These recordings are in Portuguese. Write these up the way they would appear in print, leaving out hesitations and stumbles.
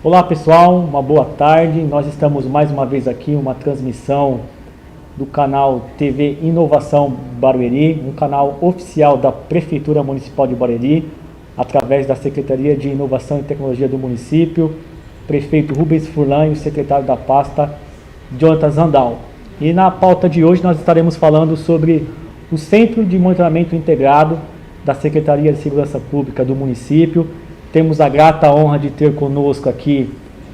Olá pessoal, uma boa tarde. Nós estamos mais uma vez aqui, uma transmissão do canal TV Inovação Barueri, um canal oficial da Prefeitura Municipal de Barueri, através da Secretaria de Inovação e Tecnologia do município, prefeito Rubens Furlan e o secretário da pasta, Jonathan Zandal. E na pauta de hoje nós estaremos falando sobre o Centro de Monitoramento Integrado da Secretaria de Segurança Pública do município. Temos a grata honra de ter conosco aqui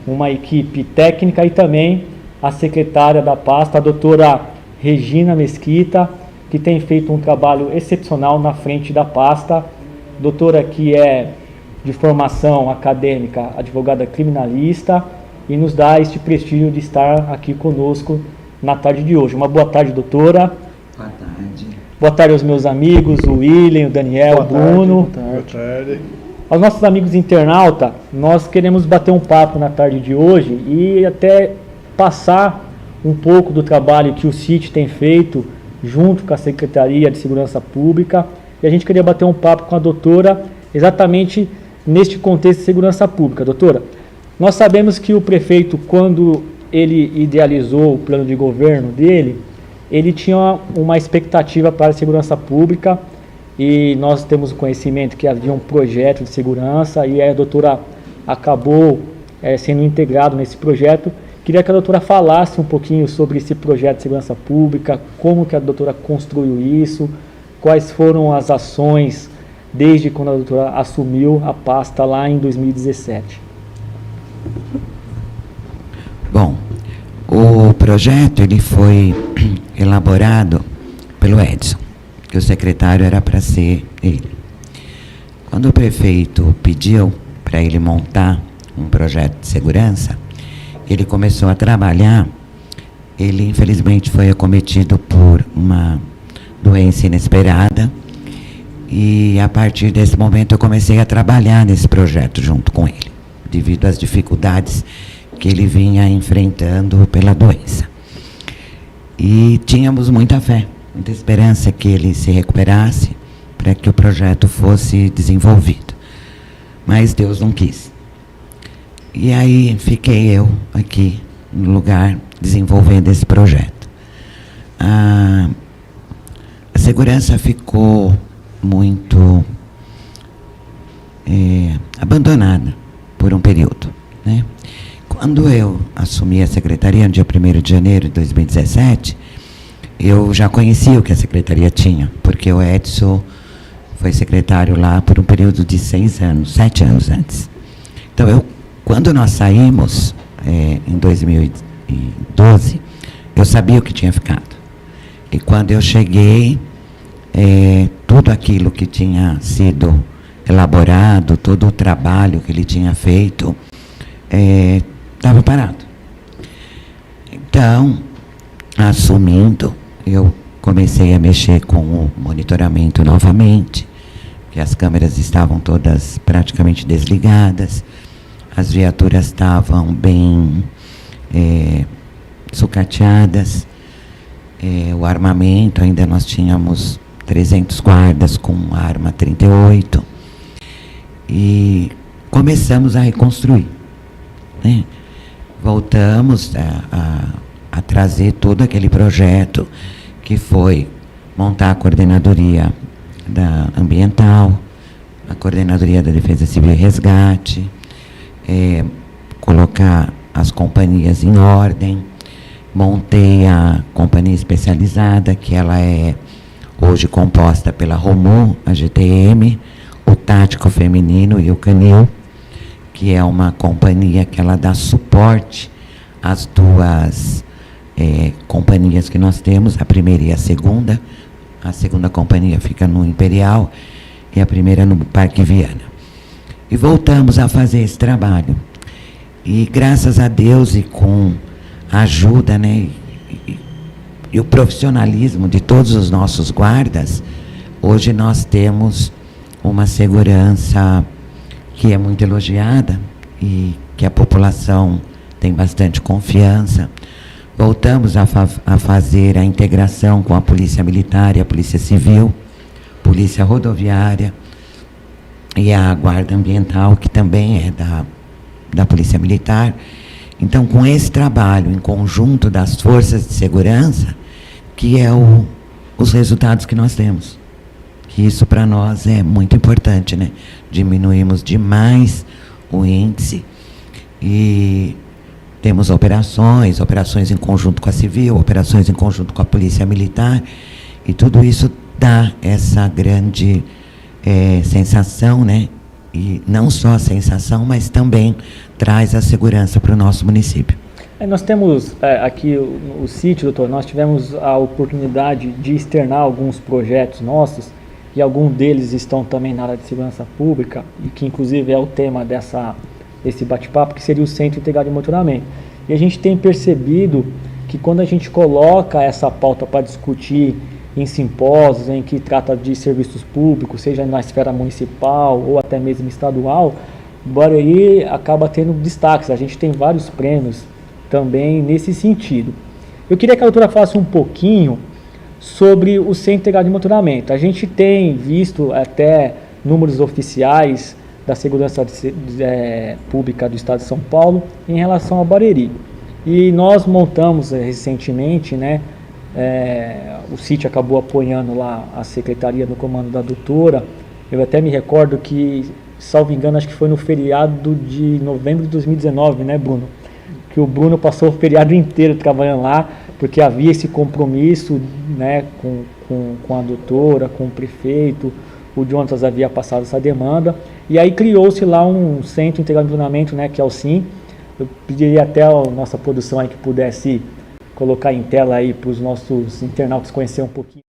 uma equipe técnica e também a secretária da pasta, a doutora Regina Mesquita, que tem feito um trabalho excepcional na frente da pasta. Doutora que é de formação acadêmica, advogada criminalista, e nos dá este prestígio de estar aqui conosco na tarde de hoje. Uma boa tarde, doutora. Boa tarde. Boa tarde aos meus amigos, o William, o Daniel, o Bruno. Boa tarde. Aos nossos amigos internautas, nós queremos bater um papo na tarde de hoje e até passar um pouco do trabalho que o CIT tem feito junto com a Secretaria de Segurança Pública. E a gente queria bater um papo com a doutora exatamente neste contexto de segurança pública. Doutora, nós sabemos que o prefeito, quando ele idealizou o plano de governo dele, ele tinha uma expectativa para a segurança pública, e nós temos o conhecimento que havia um projeto de segurança e a doutora acabou sendo integrado nesse projeto. Queria que a doutora falasse um pouquinho sobre esse projeto de segurança pública, como que a doutora construiu isso, quais foram as ações desde quando a doutora assumiu a pasta lá em 2017. Bom, o projeto ele foi elaborado pelo Edson, que o secretário era para ser ele. Quando o prefeito pediu para ele montar um projeto de segurança, ele começou a trabalhar. Ele infelizmente foi acometido por uma doença inesperada, e a partir desse momento eu comecei a trabalhar nesse projeto junto com ele, devido às dificuldades que ele vinha enfrentando pela doença. E tínhamos muita fé, muita esperança que ele se recuperasse para que o projeto fosse desenvolvido. Mas Deus não quis. E aí fiquei eu aqui no lugar desenvolvendo esse projeto. A segurança ficou muito abandonada por um período, né? Quando eu assumi a secretaria no dia 1º de janeiro de 2017, eu já conhecia o que a secretaria tinha, porque o Edson foi secretário lá por um período de 7 anos antes. Então, quando nós saímos, em 2012, eu sabia o que tinha ficado. E quando eu cheguei, tudo aquilo que tinha sido elaborado, todo o trabalho que ele tinha feito, estava parado. Então, assumindo, eu comecei a mexer com o monitoramento novamente, que as câmeras estavam todas praticamente desligadas, as viaturas estavam bem sucateadas, o armamento, ainda nós tínhamos 300 guardas com arma 38, e começamos a reconstruir, né? Voltamos a trazer todo aquele projeto que foi montar a coordenadoria da ambiental, a coordenadoria da Defesa Civil e Resgate, colocar as companhias em ordem. Montei a companhia especializada, que ela é hoje composta pela Romu, a GTM, o Tático Feminino e o Canil, que é uma companhia que ela dá suporte às duas companhias que nós temos, a primeira e a segunda. A segunda companhia fica no Imperial e a primeira no Parque Viana. E voltamos a fazer esse trabalho. E graças a Deus e com a ajuda, né, e o profissionalismo de todos os nossos guardas, hoje nós temos uma segurança que é muito elogiada e que a população tem bastante confiança. Voltamos a fazer a integração com a Polícia Militar e a Polícia Civil, Polícia Rodoviária e a Guarda Ambiental, que também é da Polícia Militar. Então, com esse trabalho em conjunto das forças de segurança, que é os resultados que nós temos. Que isso para nós é muito importante, né? Diminuímos demais o índice e temos operações em conjunto com a Civil, operações em conjunto com a Polícia Militar, e tudo isso dá essa grande sensação, né? E não só a sensação, mas também traz a segurança para o nosso município. Nós temos aqui o sítio, doutor, nós tivemos a oportunidade de externar alguns projetos nossos, e alguns deles estão também na área de segurança pública, e que inclusive é o tema desse bate-papo, que seria o Centro Integrado de Monitoramento. E a gente tem percebido que quando a gente coloca essa pauta para discutir em simpósios, em que trata de serviços públicos, seja na esfera municipal ou até mesmo estadual, o Barueri acaba tendo destaques. A gente tem vários prêmios também nesse sentido. Eu queria que a doutora falasse um pouquinho sobre o Centro Integrado de Monitoramento. A gente tem visto até números oficiais da Segurança Pública do Estado de São Paulo em relação ao Barueri. E nós montamos recentemente, né, o sítio acabou apoiando lá a secretaria no comando da doutora. Eu até me recordo que, salvo engano, acho que foi no feriado de novembro de 2019, né, Bruno? Que o Bruno passou o feriado inteiro trabalhando lá, porque havia esse compromisso, né, com a doutora, com o prefeito. O Jonatas havia passado essa demanda, e aí criou-se lá um Centro Integrado de Monitoramento, né, que é o SIM. Eu pediria até a nossa produção aí que pudesse colocar em tela aí para os nossos internautas conhecer um pouquinho.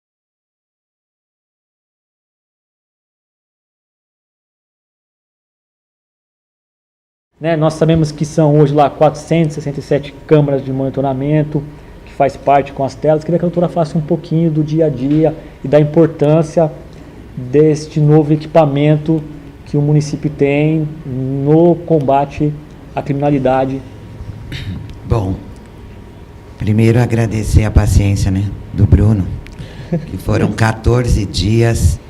Né, nós sabemos que são hoje lá 467 câmaras de monitoramento, que faz parte com as telas. Queria que a doutora falasse um pouquinho do dia a dia e da importância deste novo equipamento que o município tem no combate à criminalidade. Bom, primeiro agradecer a paciência, né, do Bruno, que foram 14 dias,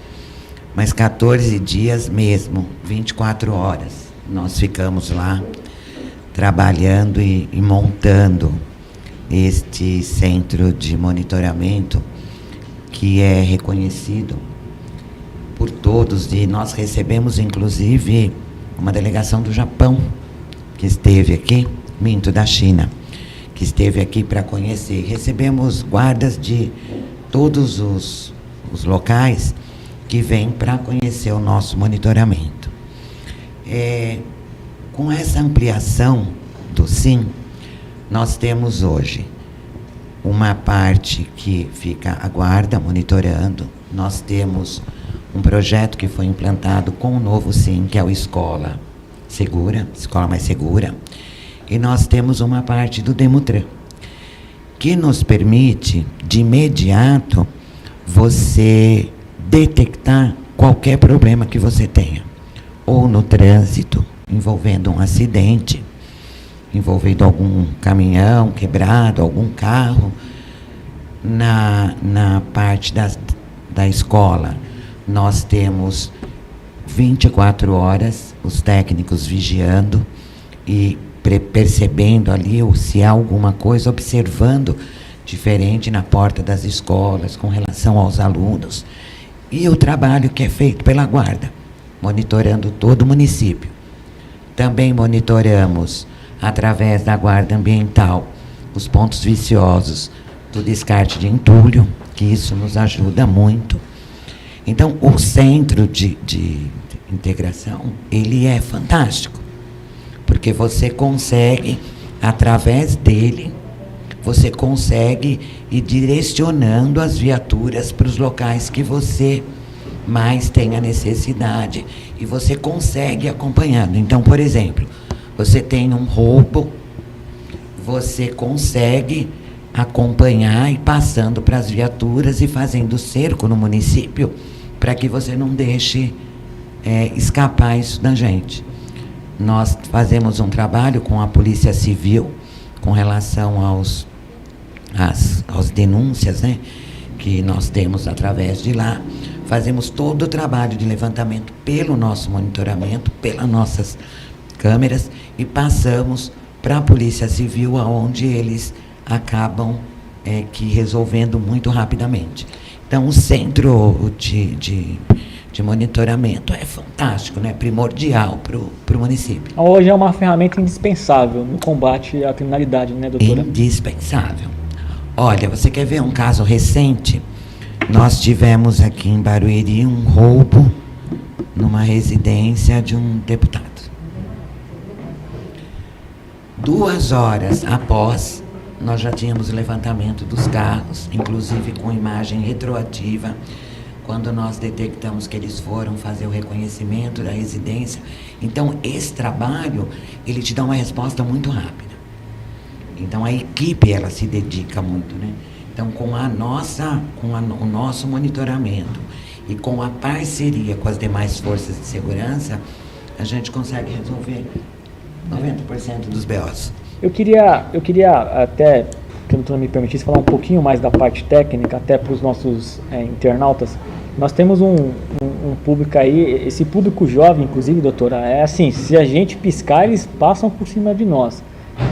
mas 14 dias mesmo, 24 horas. Nós ficamos lá trabalhando e montando este centro de monitoramento, que é reconhecido por todos, e nós recebemos inclusive uma delegação do Japão que esteve aqui, da China, que esteve aqui para conhecer. Recebemos guardas de todos os locais que vêm para conhecer o nosso monitoramento. Com essa ampliação do SIM, nós temos hoje uma parte que fica a guarda monitorando. Nós temos um projeto que foi implantado com o novo SIM, que é o Escola Segura, Escola Mais Segura, e nós temos uma parte do Demutran, que nos permite, de imediato, você detectar qualquer problema que você tenha, ou no trânsito, envolvendo um acidente, envolvendo algum caminhão quebrado, algum carro. Na parte da escola, nós temos 24 horas os técnicos vigiando e percebendo ali se há alguma coisa, observando diferente na porta das escolas com relação aos alunos. E o trabalho que é feito pela guarda, monitorando todo o município. Também monitoramos, através da guarda ambiental, os pontos viciosos do descarte de entulho, que isso nos ajuda muito. Então, o centro de integração, ele é fantástico, porque você consegue, através dele, você consegue ir direcionando as viaturas para os locais que você mais tem a necessidade, e você consegue acompanhando. Então, por exemplo, você tem um roubo, você consegue acompanhar e passando para as viaturas e fazendo cerco no município, para que você não deixe escapar isso da gente. Nós fazemos um trabalho com a Polícia Civil com relação às denúncias, né, que nós temos através de lá. Fazemos todo o trabalho de levantamento pelo nosso monitoramento, pelas nossas câmeras e passamos para a Polícia Civil, onde eles acabam que resolvendo muito rapidamente. Então, o centro de monitoramento é fantástico, né? Primordial para o município. Hoje é uma ferramenta indispensável no combate à criminalidade, né, doutora? Indispensável. Olha, você quer ver um caso recente? Nós tivemos aqui em Barueri um roubo numa residência de um deputado. 2 horas após, nós já tínhamos o levantamento dos carros, inclusive com imagem retroativa, quando nós detectamos que eles foram fazer o reconhecimento da residência. Então, esse trabalho, ele te dá uma resposta muito rápida. Então, a equipe, ela se dedica muito, né? Então, com o nosso monitoramento e com a parceria com as demais forças de segurança, a gente consegue resolver 90% dos BOs. Eu queria até, que a doutora me permitisse, falar um pouquinho mais da parte técnica, até para os nossos internautas. Nós temos um público aí, esse público jovem, inclusive, doutora, é assim, se a gente piscar, eles passam por cima de nós.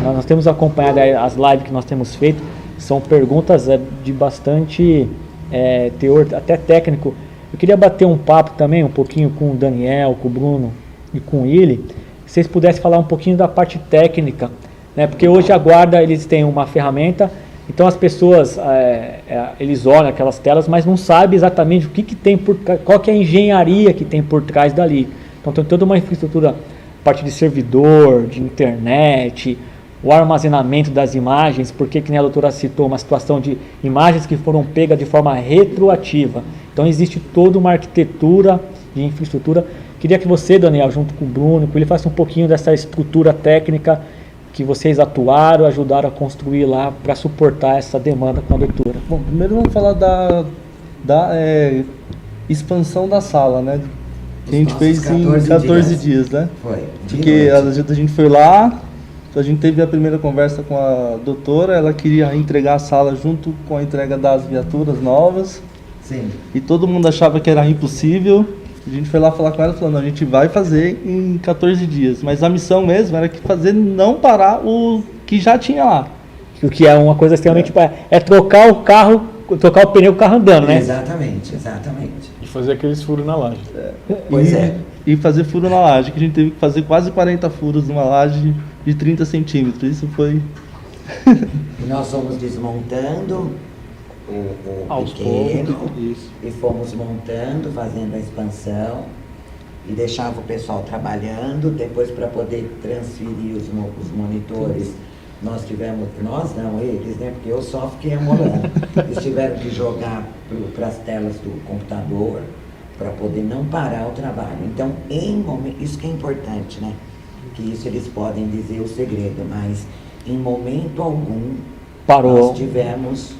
Nós temos acompanhado as lives que nós temos feito, são perguntas de bastante teor, até técnico. Eu queria bater um papo também, um pouquinho com o Daniel, com o Bruno e com o Willy, se vocês pudessem falar um pouquinho da parte técnica, né? Porque hoje a guarda, eles têm uma ferramenta, então as pessoas, eles olham aquelas telas, mas não sabem exatamente o que tem qual que é a engenharia que tem por trás dali. Então tem toda uma infraestrutura, parte de servidor, de internet, o armazenamento das imagens, porque que nem a doutora citou, uma situação de imagens que foram pegas de forma retroativa. Então existe toda uma arquitetura de infraestrutura. Queria que você, Daniel, junto com o Bruno, ele faça um pouquinho dessa estrutura técnica que vocês atuaram, ajudaram a construir lá para suportar essa demanda com a doutora. Bom, primeiro vamos falar da expansão da sala, né? Que a gente fez em 14 dias, né? Foi. Porque a gente foi lá, a gente teve a primeira conversa com a doutora, ela queria entregar a sala junto com a entrega das viaturas novas. Sim. E todo mundo achava que era impossível. A gente foi lá falar com ela e falou, não, a gente vai fazer em 14 dias. Mas a missão mesmo era não parar o que já tinha lá. O que é uma coisa extremamente... É trocar o carro, trocar o pneu com o carro andando, né? Exatamente. E fazer aqueles furos na laje. E fazer furo na laje, que a gente teve que fazer quase 40 furos numa laje de 30 centímetros. Isso foi... E nós fomos desmontando o pequeno e fomos montando, fazendo a expansão e deixava o pessoal trabalhando. Depois, para poder transferir os monitores, eles, né? Porque eu só fiquei amolando. Eles tiveram que jogar para as telas do computador para poder não parar o trabalho. Então, isso que é importante, né? Que isso eles podem dizer o segredo, mas em momento algum parou. Nós tivemos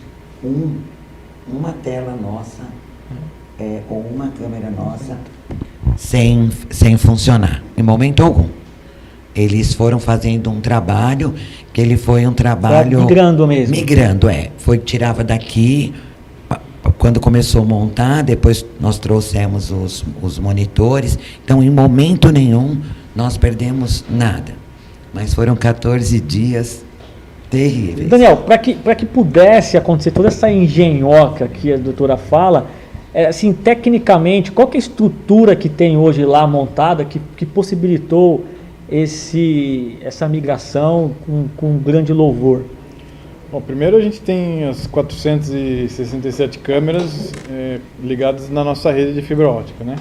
uma tela nossa ou uma câmera nossa sem funcionar, em momento algum. Eles foram fazendo um trabalho, que ele foi um trabalho... Migrando mesmo. Migrando, tirava daqui, quando começou a montar, depois nós trouxemos os monitores, então em momento nenhum nós perdemos nada. Mas foram 14 dias terríveis. Daniel, para que pudesse acontecer toda essa engenhoca que a doutora fala, assim, tecnicamente, qual que é a estrutura que tem hoje lá montada que possibilitou essa migração com grande louvor? Bom, primeiro a gente tem as 467 câmeras ligadas na nossa rede de fibra ótica, né?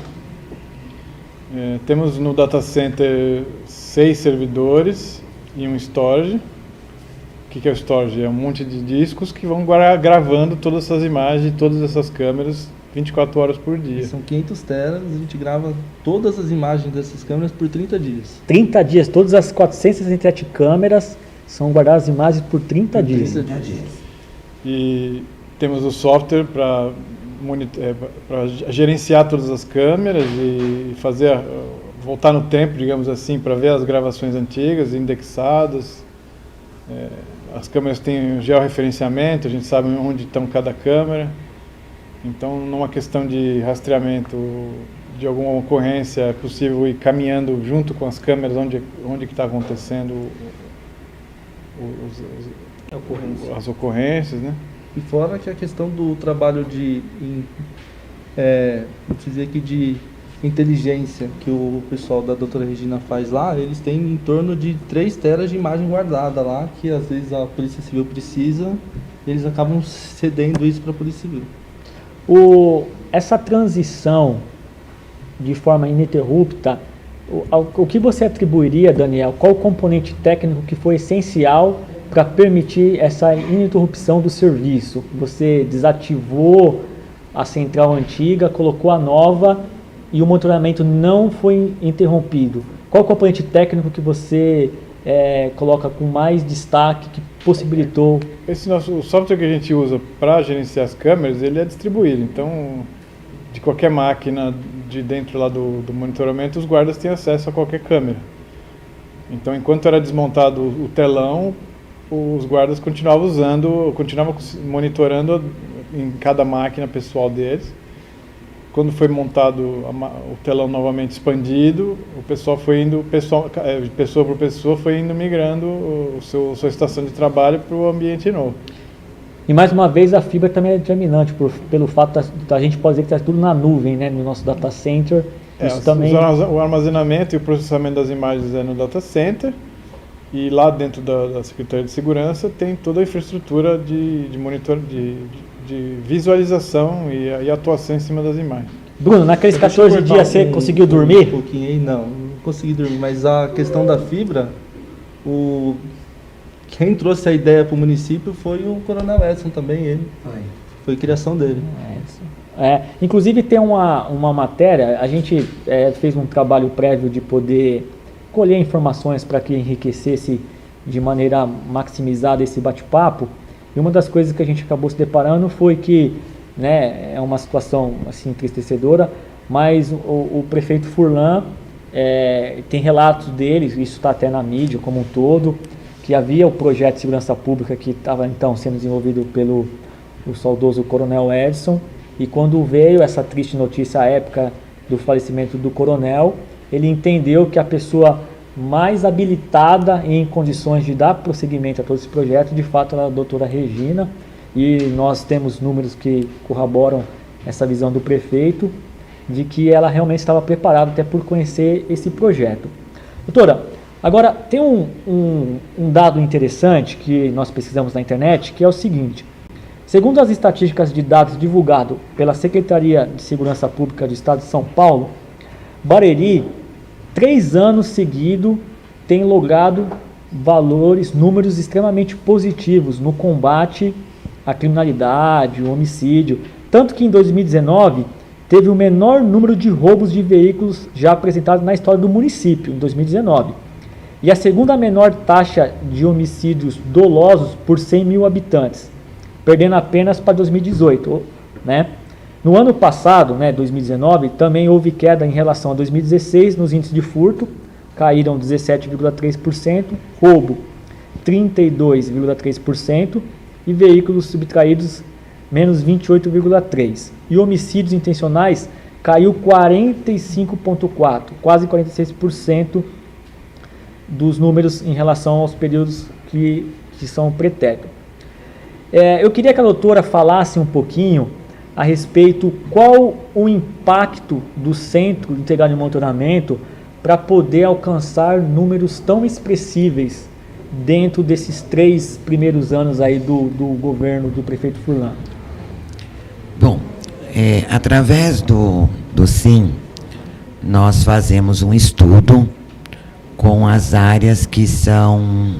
Temos no data center 6 servidores e um storage. O que é o storage? É um monte de discos que vão gravando todas essas imagens de todas essas câmeras 24 horas por dia. São 500 teras, a gente grava todas as imagens dessas câmeras por 30 dias. 30 dias, todas as 467 câmeras são guardadas as imagens por 30 dias. 30 dias. E temos o software para gerenciar todas as câmeras e voltar no tempo, digamos assim, para ver as gravações antigas, indexadas. As câmeras têm georreferenciamento, a gente sabe onde estão cada câmera. Então, numa questão de rastreamento de alguma ocorrência, é possível ir caminhando junto com as câmeras onde que está acontecendo as ocorrências, né? E fora que a questão do trabalho de inteligência que o pessoal da doutora Regina faz lá, eles têm em torno de 3 teras de imagem guardada lá, que às vezes a Polícia Civil precisa, e eles acabam cedendo isso para a Polícia Civil. Essa transição de forma ininterrupta, o que você atribuiria, Daniel? Qual o componente técnico que foi essencial para permitir essa ininterrupção do serviço? Você desativou a central antiga, colocou a nova e o monitoramento não foi interrompido. Qual o componente técnico que você coloca com mais destaque, que possibilitou? O software que a gente usa para gerenciar as câmeras, ele é distribuído. Então, de qualquer máquina de dentro lá do monitoramento, os guardas têm acesso a qualquer câmera. Então, enquanto era desmontado o telão, os guardas continuavam monitorando em cada máquina pessoal deles. Quando foi montado o telão novamente expandido, o pessoal foi indo, pessoa por pessoa, foi indo migrando sua estação de trabalho para o ambiente novo. E mais uma vez a fibra também é determinante, pelo fato da gente pode dizer que está tudo na nuvem, né, no nosso data center. Isso também... O armazenamento e o processamento das imagens é no data center, e lá dentro da Secretaria de Segurança tem toda a infraestrutura de monitor, de visualização e atuação em cima das imagens. Bruno, naqueles 14 dias você conseguiu dormir? Um pouquinho aí, não consegui dormir, mas a questão da fibra, quem trouxe a ideia para o município foi o Coronel Edson também, foi criação dele. Inclusive tem uma matéria, a gente fez um trabalho prévio de poder colher informações para que enriquecesse de maneira maximizada esse bate-papo, e uma das coisas que a gente acabou se deparando foi que, né, é uma situação assim entristecedora, mas o prefeito Furlan tem relatos deles, isso está até na mídia como um todo, que havia o projeto de segurança pública que estava então sendo desenvolvido pelo saudoso Coronel Edson, e quando veio essa triste notícia à época do falecimento do coronel, ele entendeu que a pessoa mais habilitada em condições de dar prosseguimento a todo esse projeto, de fato, era a doutora Regina, e nós temos números que corroboram essa visão do prefeito, de que ela realmente estava preparada até por conhecer esse projeto. Doutora, agora tem um dado interessante que nós pesquisamos na internet, que é o seguinte: segundo as estatísticas de dados divulgados pela Secretaria de Segurança Pública do Estado de São Paulo, Barueri, 3 anos seguidos, tem logrado números extremamente positivos no combate à criminalidade, o homicídio. Tanto que em 2019 teve o menor número de roubos de veículos já apresentados na história do município, em 2019. E a segunda menor taxa de homicídios dolosos por 100 mil habitantes, perdendo apenas para 2018, né? No ano passado, 2019, também houve queda em relação a 2016 nos índices de furto, caíram 17,3%, roubo 32,3% e veículos subtraídos menos 28,3%. E homicídios intencionais caiu 45,4%, quase 46% dos números em relação aos períodos que são pretéritos. Eu queria que a doutora falasse um pouquinho a respeito qual o impacto do Centro Integrado de Monitoramento para poder alcançar números tão expressíveis dentro desses 3 primeiros anos aí do governo do prefeito Furlan. Bom, através do SIM, nós fazemos um estudo com as áreas que são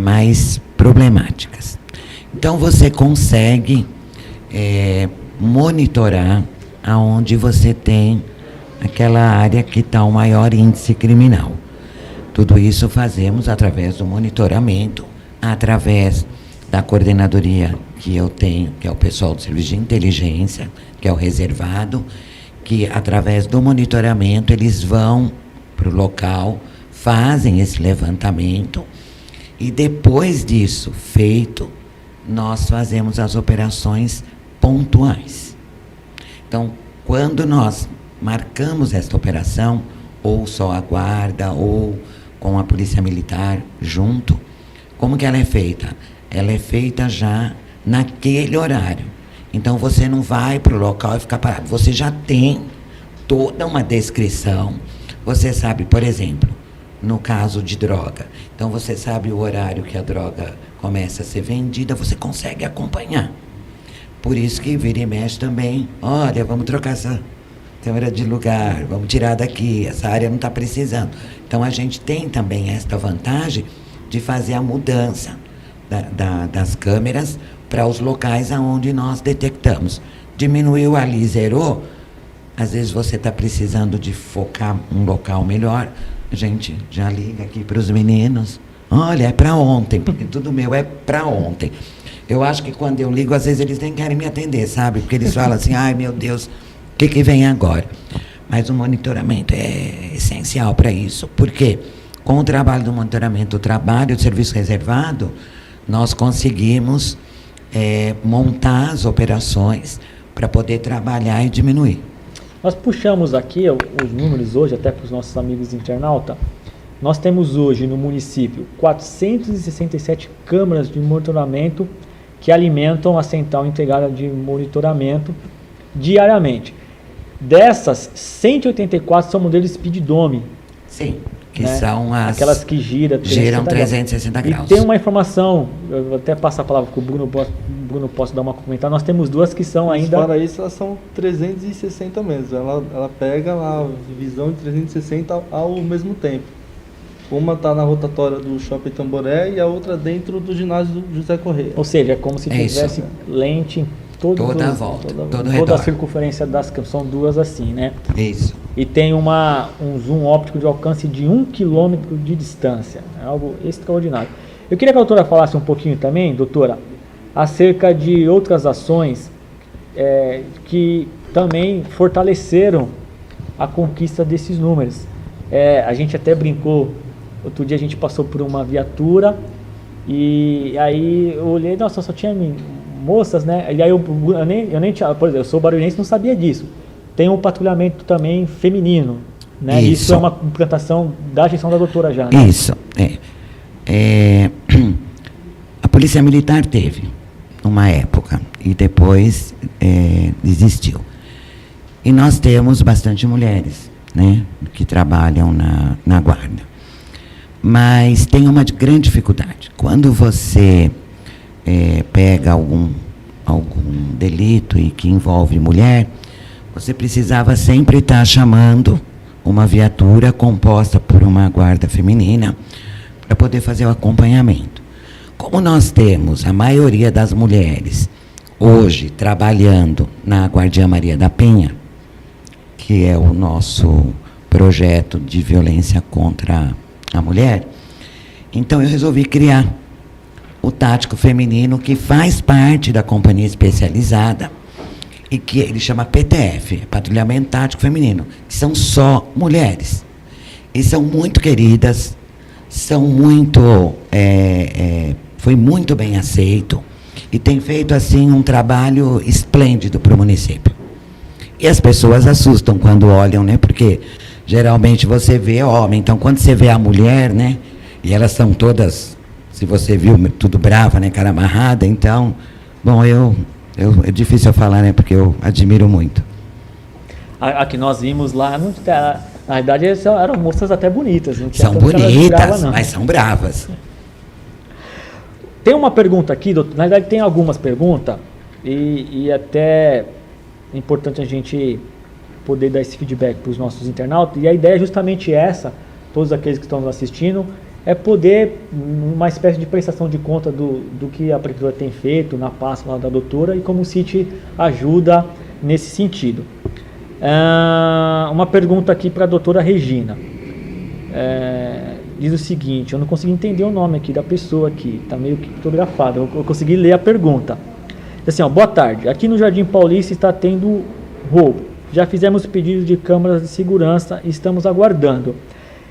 mais problemáticas. Então, você consegue monitorar aonde você tem aquela área que está o maior índice criminal. Tudo isso fazemos através do monitoramento, através da coordenadoria que eu tenho, que é o pessoal do serviço de inteligência, que é o reservado, que através do monitoramento eles vão para o local, fazem esse levantamento e depois disso feito, nós fazemos as operações pontuais. Então, quando nós marcamos esta operação, ou só a guarda, ou com a polícia militar junto, como que ela é feita? Ela é feita já naquele horário. Então você não vai para o local e ficar parado. Você já tem toda uma descrição. Você sabe, por exemplo, no caso de droga. Então você sabe o horário que a droga começa a ser vendida, você consegue acompanhar. Por isso que vira e mexe também, olha, vamos trocar essa câmera de lugar, vamos tirar daqui, essa área não está precisando. Então a gente tem também esta vantagem de fazer a mudança das câmeras para os locais aonde nós detectamos. Diminuiu ali, zerou, às vezes você está precisando de focar um local melhor, a gente já liga aqui para os meninos, olha, é para ontem, porque tudo meu é para ontem. Eu acho que quando eu ligo, às vezes eles nem querem me atender, sabe? Porque eles falam assim, ai meu Deus, o que vem agora? Mas o monitoramento é essencial para isso, porque com o trabalho do monitoramento, o trabalho do serviço reservado, nós conseguimos montar as operações para poder trabalhar e diminuir. Nós puxamos aqui os números hoje, até para os nossos amigos internautas. Nós temos hoje no município 467 câmaras de monitoramento que alimentam a central integrada de monitoramento diariamente. Dessas, 184 são modelos Speeddome. Sim, que né? são aquelas que giram 360 graus. E tem uma informação, eu vou até passar a palavra para o Bruno, posso dar uma comentar. Nós temos duas que são ainda... Para isso, elas são 360 mesmo. Ela pega a visão de 360 ao mesmo tempo. Uma está na rotatória do Shopping Tamboré e a outra dentro do ginásio do José Correia. Ou seja, é como se tivesse lente em toda a volta, toda a circunferência das câmeras. São duas assim, né? Isso. E tem um zoom óptico de alcance de 1 km de distância. É algo extraordinário. Eu queria que a doutora falasse um pouquinho também, doutora, acerca de outras ações que também fortaleceram a conquista desses números. A gente até brincou, outro dia a gente passou por uma viatura e aí eu olhei, nossa, só tinha moças, né? E aí eu nem tinha, por exemplo, eu sou barueriense, não sabia disso. Tem um patrulhamento também feminino, né? Isso é uma implantação da gestão da doutora já, né? Isso, a Polícia Militar teve uma época e depois desistiu. E nós temos bastante mulheres, né, que trabalham na guarda. Mas tem uma grande dificuldade. Quando você pega algum delito e que envolve mulher, você precisava sempre estar chamando uma viatura composta por uma guarda feminina para poder fazer o acompanhamento. Como nós temos a maioria das mulheres hoje trabalhando na Guardiã Maria da Penha, que é o nosso projeto de violência contra a mulher, então eu resolvi criar o tático feminino, que faz parte da companhia especializada e que ele chama PTF, Patrulhamento Tático Feminino, que são só mulheres. E são muito queridas, são muito, foi muito bem aceito e tem feito assim um trabalho esplêndido para o município. E as pessoas assustam quando olham, né? Porque geralmente você vê homem, então quando você vê a mulher, né? E elas são todas, se você viu, tudo brava, né? Cara amarrada, então, bom, é difícil eu falar, né? Porque eu admiro muito. A que nós vimos lá, na verdade, eram moças até bonitas. Não tinha são bonitas, bonitas, mas são bravas. Tem uma pergunta aqui, doutor, na verdade tem algumas perguntas, e até é importante a gente poder dar esse feedback para os nossos internautas, e a ideia é justamente essa, todos aqueles que estão nos assistindo, é poder, uma espécie de prestação de conta do que a prefeitura tem feito na pasta lá da doutora e como o CIT ajuda nesse sentido. Uma pergunta aqui para a doutora Regina. Diz o seguinte, eu não consegui entender o nome aqui da pessoa aqui, está meio que fotografado, eu consegui ler a pergunta. Assim, boa tarde, aqui no Jardim Paulista está tendo roubo, já fizemos pedido de câmeras de segurança e estamos aguardando.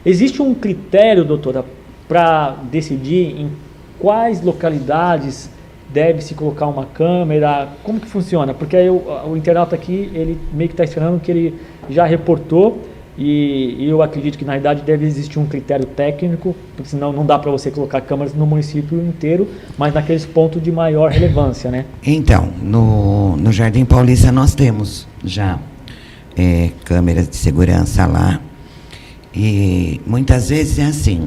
Existe um critério, doutora, para decidir em quais localidades deve-se colocar uma câmera? Como que funciona? Porque aí o internauta aqui, ele meio que está esperando que ele já reportou, e eu acredito que na realidade deve existir um critério técnico, porque senão não dá para você colocar câmeras no município inteiro, mas naqueles pontos de maior relevância, né? Então, no Jardim Paulista nós temos já câmeras de segurança lá, e muitas vezes é assim,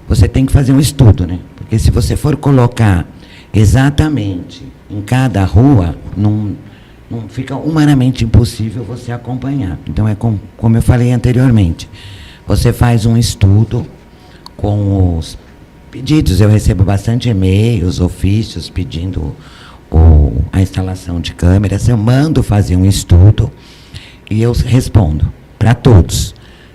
você tem que fazer um estudo, né? Porque se você for colocar exatamente em cada rua, não fica humanamente impossível você acompanhar. Então, como eu falei anteriormente, você faz um estudo com os pedidos. Eu recebo bastante e-mails, ofícios pedindo a instalação de câmeras. Eu mando fazer um estudo e eu respondo para todos.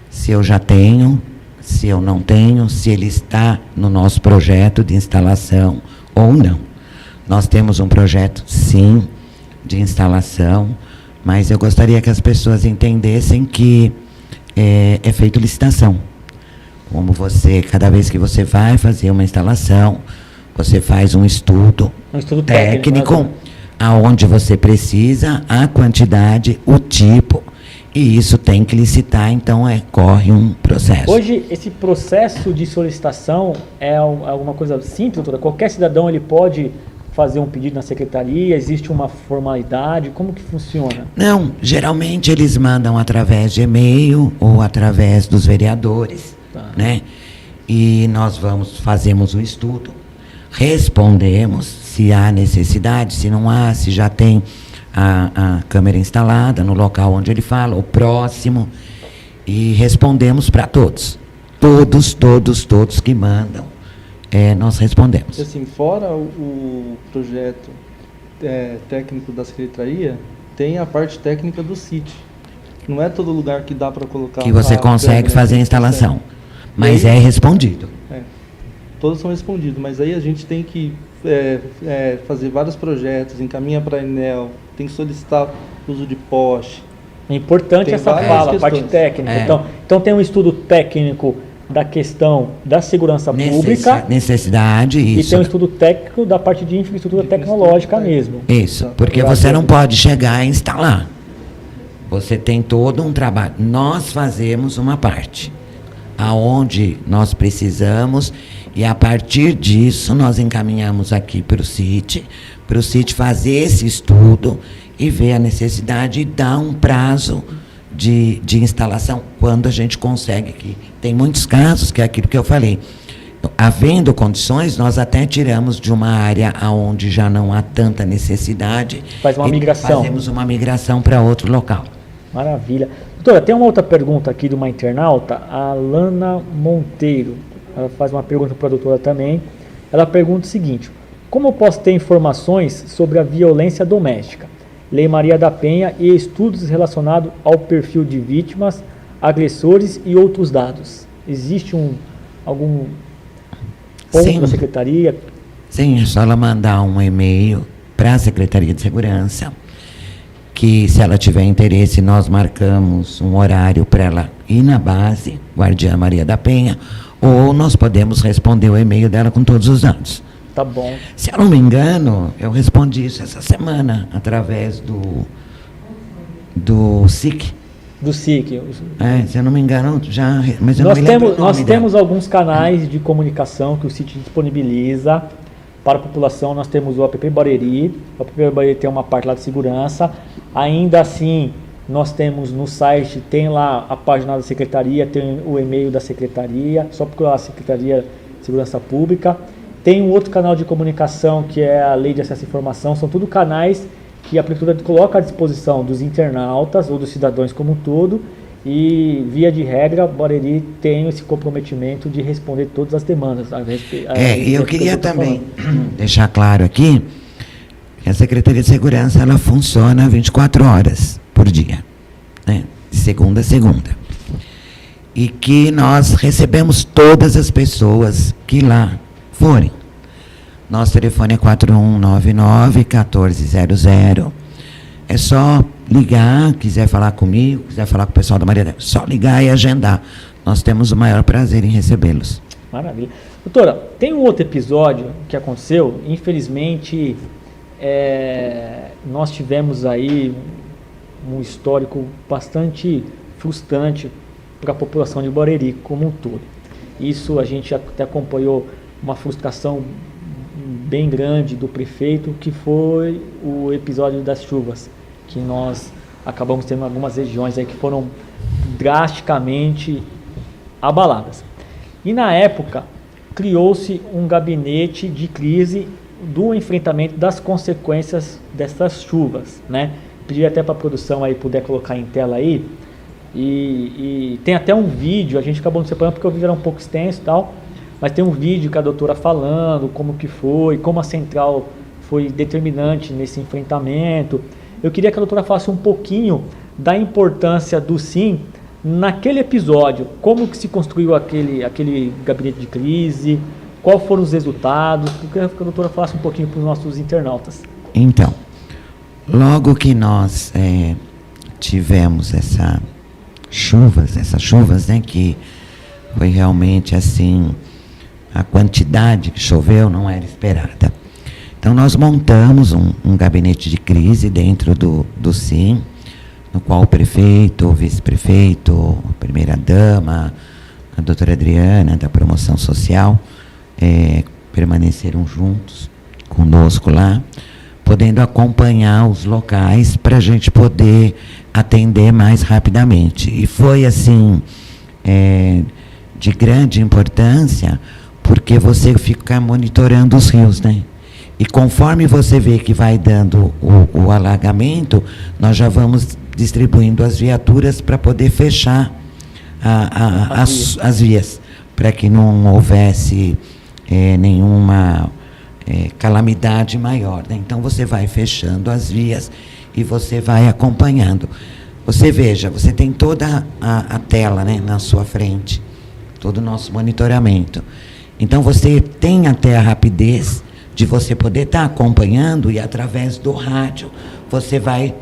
Se eu já tenho, se eu não tenho, se ele está no nosso projeto de instalação ou não. Nós temos um projeto, sim, de instalação, mas eu gostaria que as pessoas entendessem que é feito licitação. Como cada vez que você vai fazer uma instalação, você faz um estudo técnico, aonde você precisa, a quantidade, o tipo, e isso tem que licitar, então corre um processo. Hoje, esse processo de solicitação é alguma coisa simples, doutora? Qualquer cidadão ele pode fazer um pedido na secretaria? Existe uma formalidade? Como que funciona? Não, geralmente eles mandam através de e-mail ou através dos vereadores, né? E nós fazemos o estudo, respondemos se há necessidade, se não há, se já tem a câmera instalada no local onde ele fala, o próximo, e respondemos para todos. Todos que mandam. Nós respondemos. Assim, fora o projeto técnico da Secretaria, tem a parte técnica do CIT. Não é todo lugar que dá para colocar... Que você consegue fazer a instalação, mas é respondido. Todos são respondidos, mas aí a gente tem que fazer vários projetos, encaminha para a Enel, tem que solicitar uso de poste. É importante Tem essa várias fala, a parte questões. técnica. Então tem um estudo técnico da questão da segurança pública. Necessidade, E isso. tem um estudo técnico da parte de infraestrutura tecnológica mesmo. Isso, porque você não pode chegar e instalar. Você tem todo um trabalho. Nós fazemos uma parte, aonde nós precisamos, e a partir disso nós encaminhamos aqui para o CIT fazer esse estudo e ver a necessidade e dar um prazo de instalação, quando a gente consegue. Que tem muitos casos, que é aquilo que eu falei, havendo condições, nós até tiramos de uma área onde já não há tanta necessidade. Faz uma migração. Fazemos uma migração para outro local. Maravilha. Doutora, tem uma outra pergunta aqui de uma internauta, a Lana Monteiro. Ela faz uma pergunta para a doutora também. Ela pergunta o seguinte: como eu posso ter informações sobre a violência doméstica, Lei Maria da Penha e estudos relacionados ao perfil de vítimas, agressores e outros dados? Existe algum ponto da Secretaria? Sim, é só ela mandar um e-mail para a Secretaria de Segurança, que se ela tiver interesse, nós marcamos um horário para ela ir na base, Guardiã Maria da Penha, ou nós podemos responder o e-mail dela com todos os dados. Tá bom. Se eu não me engano, eu respondi isso essa semana, através do SIC. Do SIC. Se eu não me engano, mas eu não me lembro o nome Nós dela. temos alguns canais de comunicação que o SIC disponibiliza para a população. Nós temos o app Barueri. O app Barueri tem uma parte lá de segurança. Ainda assim, nós temos no site, tem lá a página da Secretaria, tem o e-mail da Secretaria, só procurar a Secretaria de Segurança Pública. Tem um outro canal de comunicação, que é a Lei de Acesso à Informação. São tudo canais que a Prefeitura coloca à disposição dos internautas ou dos cidadãos como um todo. E, via de regra, Barueri tem esse comprometimento de responder todas as demandas. E eu queria também deixar claro aqui que a Secretaria de Segurança ela funciona 24 horas por dia, né? De segunda a segunda. E que nós recebemos todas as pessoas que lá forem. Nosso telefone é 4199-1400. É só ligar, quiser falar comigo, quiser falar com o pessoal da Maria, só ligar e agendar. Nós temos o maior prazer em recebê-los. Maravilha. Doutora, tem um outro episódio que aconteceu, infelizmente nós tivemos aí um histórico bastante frustrante para a população de Barueri como um todo. Isso a gente até acompanhou uma frustração bem grande do prefeito, que foi o episódio das chuvas, que nós acabamos tendo algumas regiões aí que foram drasticamente abaladas. E na época criou-se um gabinete de crise do enfrentamento das consequências dessas chuvas, né? Pedi até para a produção aí puder colocar em tela aí, e tem até um vídeo, a gente acabou não separando porque o vídeo era um pouco extenso e tal, mas tem um vídeo com a doutora falando como que foi, como a central foi determinante nesse enfrentamento. Eu queria que a doutora falasse um pouquinho da importância do SIM naquele episódio, como que se construiu aquele gabinete de crise, quais foram os resultados. Eu queria que a doutora falasse um pouquinho para os nossos internautas. Então, logo que nós tivemos essas chuvas, né, que foi realmente assim, a quantidade que choveu não era esperada. Então nós montamos um gabinete de crise dentro do SIM, no qual o prefeito, o vice-prefeito, a primeira-dama, a doutora Adriana, da promoção social, permaneceram juntos conosco lá, podendo acompanhar os locais para a gente poder atender mais rapidamente. E foi assim, de grande importância, porque você fica monitorando os rios, né? E conforme você vê que vai dando o alagamento, nós já vamos distribuindo as viaturas para poder fechar as vias, para que não houvesse nenhuma calamidade maior, né? Então você vai fechando as vias e você vai acompanhando. Você veja, você tem toda a tela, né, na sua frente, todo o nosso monitoramento. Então você tem até a rapidez de você poder estar acompanhando, e através do rádio você vai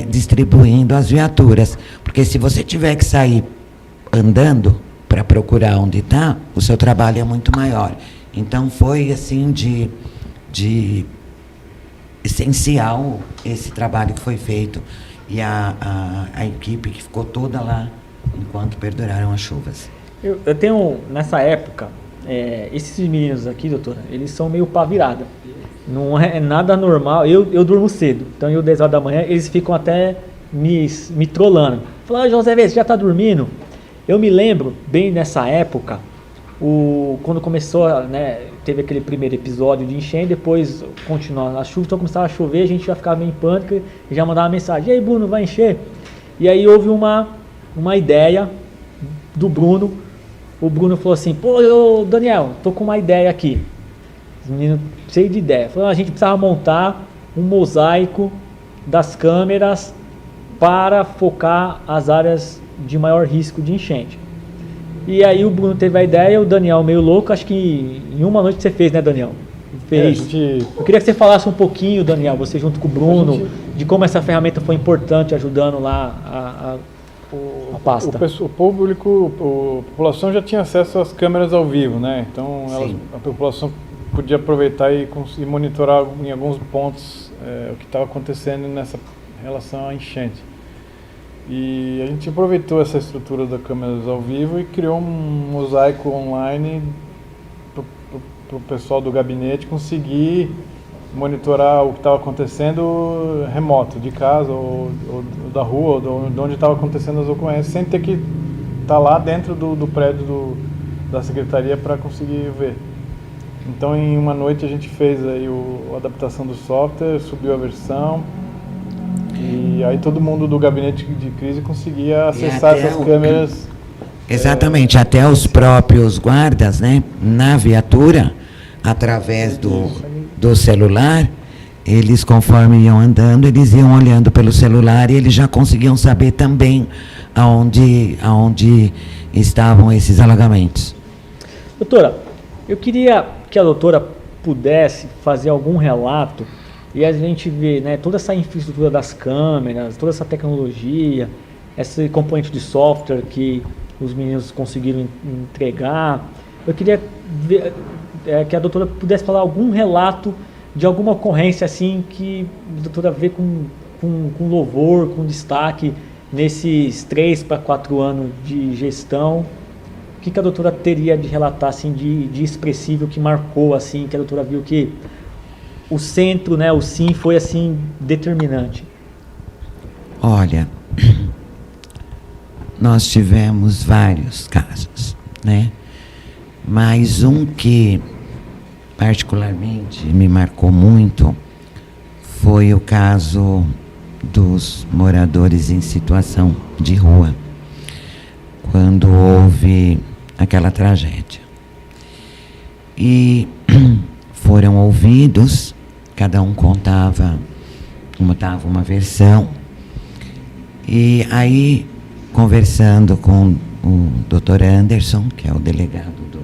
distribuindo as viaturas. Porque se você tiver que sair andando para procurar onde está, o seu trabalho é muito maior. Então foi assim de essencial esse trabalho que foi feito, e a equipe que ficou toda lá enquanto perduraram as chuvas. Eu tenho, nessa época, esses meninos aqui, doutora, eles são meio pá virada. Não é nada normal. Eu durmo cedo, então eu 10 horas da manhã, eles ficam até me trollando. Falaram, José, você já está dormindo? Eu me lembro, bem nessa época, quando começou, né, teve aquele primeiro episódio de enchente, depois continuou a chuva, então começava a chover, a gente já ficava meio em pânico e já mandava mensagem, e aí, Bruno, vai encher? E aí houve uma ideia do Bruno. O Bruno falou assim, pô, Daniel, tô com uma ideia aqui. Os meninos cheios de ideia. Falou, a gente precisava montar um mosaico das câmeras para focar as áreas de maior risco de enchente. E aí o Bruno teve a ideia, o Daniel meio louco, acho que em uma noite você fez, né, Daniel? Fez. Eu queria que você falasse um pouquinho, Daniel, você junto com o Bruno, de como essa ferramenta foi importante ajudando lá a pasta. O público, a população já tinha acesso às câmeras ao vivo, né? Então a população podia aproveitar e monitorar em alguns pontos o que estava acontecendo nessa relação à enchente. E a gente aproveitou essa estrutura das câmeras ao vivo e criou um mosaico online para o pessoal do gabinete conseguir monitorar o que estava acontecendo remoto, de casa ou da rua, ou de onde estava acontecendo as ocorrências, sem ter que estar lá dentro do prédio da secretaria para conseguir ver. Então, em uma noite a gente fez aí a adaptação do software, subiu a versão, e aí todo mundo do gabinete de crise conseguia acessar essas câmeras. Exatamente, até os próprios guardas, né, na viatura, através do celular, eles, conforme iam andando, eles iam olhando pelo celular e eles já conseguiam saber também aonde estavam esses alagamentos. Doutora, eu queria que a doutora pudesse fazer algum relato, e a gente vê, né, toda essa infraestrutura das câmeras, toda essa tecnologia, esse componente de software que os meninos conseguiram entregar. Eu queria ver, que a doutora pudesse falar algum relato de alguma ocorrência assim que a doutora vê com louvor, com destaque nesses 3 para 4 anos de gestão. O que a doutora teria de relatar assim, de expressivo que marcou, assim, que a doutora viu que o centro, né, o SIM foi assim determinante? Olha, nós tivemos vários casos, né? Mas um que particularmente me marcou muito foi o caso dos moradores em situação de rua, quando houve aquela tragédia. E foram ouvidos, cada um contava uma versão, e aí, conversando com o Dr. Anderson, que é o delegado do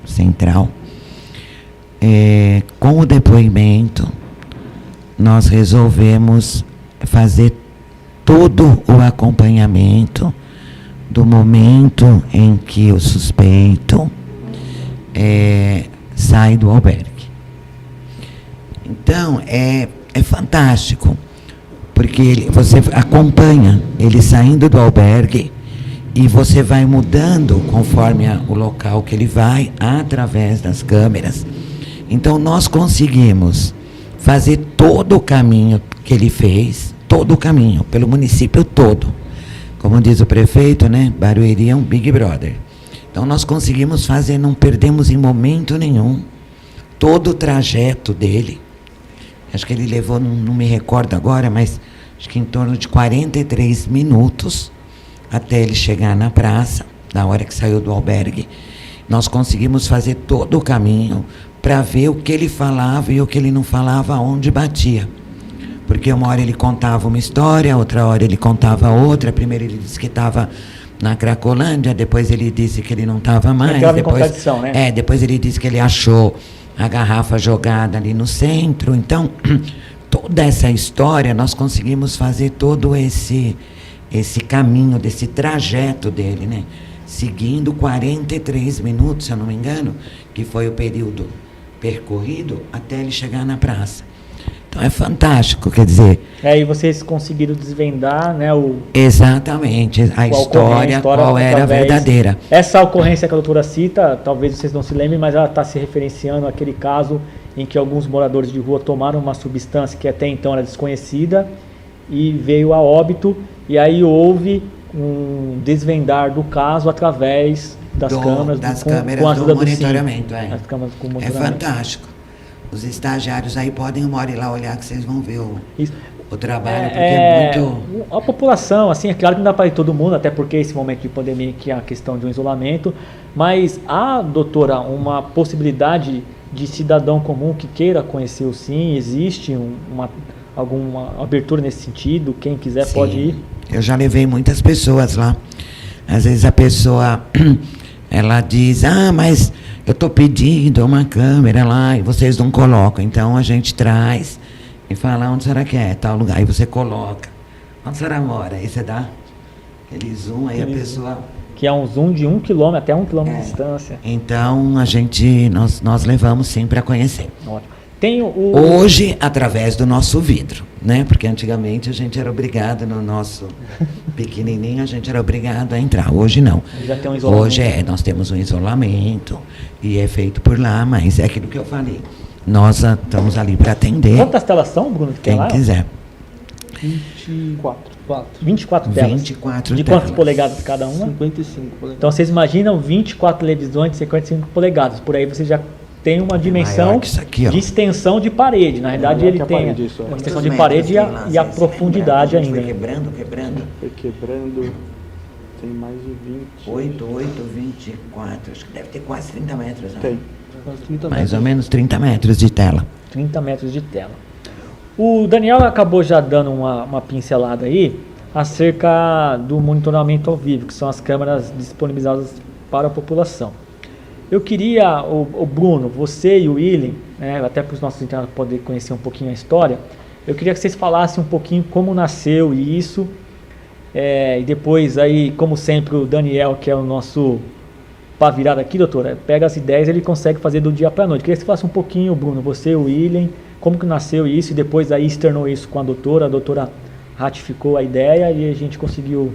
Central, com o depoimento, nós resolvemos fazer todo o acompanhamento do momento em que o suspeito sai do albergue. Então, é fantástico, porque você acompanha ele saindo do albergue e você vai mudando conforme o local que ele vai, através das câmeras. Então, nós conseguimos fazer todo o caminho que ele fez, todo o caminho, pelo município todo. Como diz o prefeito, né? Barueri é um Big Brother. Então, nós conseguimos fazer, não perdemos em momento nenhum todo o trajeto dele. Acho que ele levou, não me recordo agora, mas acho que em torno de 43 minutos até ele chegar na praça, na hora que saiu do albergue. Nós conseguimos fazer todo o caminho para ver o que ele falava e o que ele não falava, onde batia. Porque uma hora ele contava uma história, outra hora ele contava outra. Primeiro ele disse que estava na Cracolândia, depois ele disse que ele não estava mais. Depois ele disse que ele achou a garrafa jogada ali no centro. Então, toda essa história, nós conseguimos fazer todo esse caminho, desse trajeto dele, né? Seguindo 43 minutos, se eu não me engano, que foi o período percorrido até ele chegar na praça. Então é fantástico, quer dizer... E vocês conseguiram desvendar, né, exatamente, a história qual era a verdadeira. Essa ocorrência que a doutora cita, talvez vocês não se lembrem, mas ela está se referenciando àquele caso em que alguns moradores de rua tomaram uma substância que até então era desconhecida e veio a óbito, e aí houve um desvendar do caso através das câmeras, com a ajuda do monitoramento. As câmeras com monitoramento. É fantástico. Os estagiários aí podem uma hora ir lá olhar, que vocês vão ver o trabalho, porque é muito... A população, assim, é claro que não dá para ir todo mundo, até porque esse momento de pandemia que é a questão de um isolamento, mas há, doutora, uma possibilidade de cidadão comum que queira conhecer o SIM? Existe alguma abertura nesse sentido? Quem quiser Sim, pode ir? Eu já levei muitas pessoas lá. Às vezes a pessoa, ela diz, mas eu estou pedindo uma câmera lá e vocês não colocam. Então a gente traz e fala, onde a senhora quer? Tal lugar. Aí você coloca. Onde a senhora mora? Aí você dá aquele zoom, aí a pessoa... Que é um zoom de 1 km, até 1 km de distância. Então nós levamos sim para conhecer. Ótimo. Hoje, através do nosso vidro, né? Porque antigamente a gente era obrigado, no nosso pequenininho, a gente era obrigado a entrar. Hoje não. Já tem um isolamento. Hoje nós temos um isolamento e é feito por lá, mas é aquilo que eu falei. Nós estamos ali para atender. Quantas telas são, Bruno? Que quem quiser. 24 telas. 24 de telas. Quantas polegadas cada uma? 55 polegadas. Então vocês imaginam 24 televisões de 55 polegadas. Por aí você já tem uma dimensão aqui, de extensão de parede. Na verdade, ele tem uma extensão de parede e a profundidade ainda. Foi quebrando. Foi quebrando, tem mais de 20. 24, acho que deve ter quase 30 metros. Né? Tem, quase 30 metros. Mais ou menos 30 metros de tela. 30 metros de tela. O Daniel acabou já dando uma pincelada aí acerca do monitoramento ao vivo, que são as câmeras disponibilizadas para a população. Eu queria, o Bruno, você e o William, né, até para os nossos internautas poderem conhecer um pouquinho a história, eu queria que vocês falassem um pouquinho como nasceu isso, e depois aí, como sempre, o Daniel, que é o nosso para virar aqui, doutora, pega as ideias, ele consegue fazer do dia para a noite. Queria que você falasse um pouquinho, Bruno, você, o William, como que nasceu isso e depois aí externou isso com a doutora ratificou a ideia e a gente conseguiu...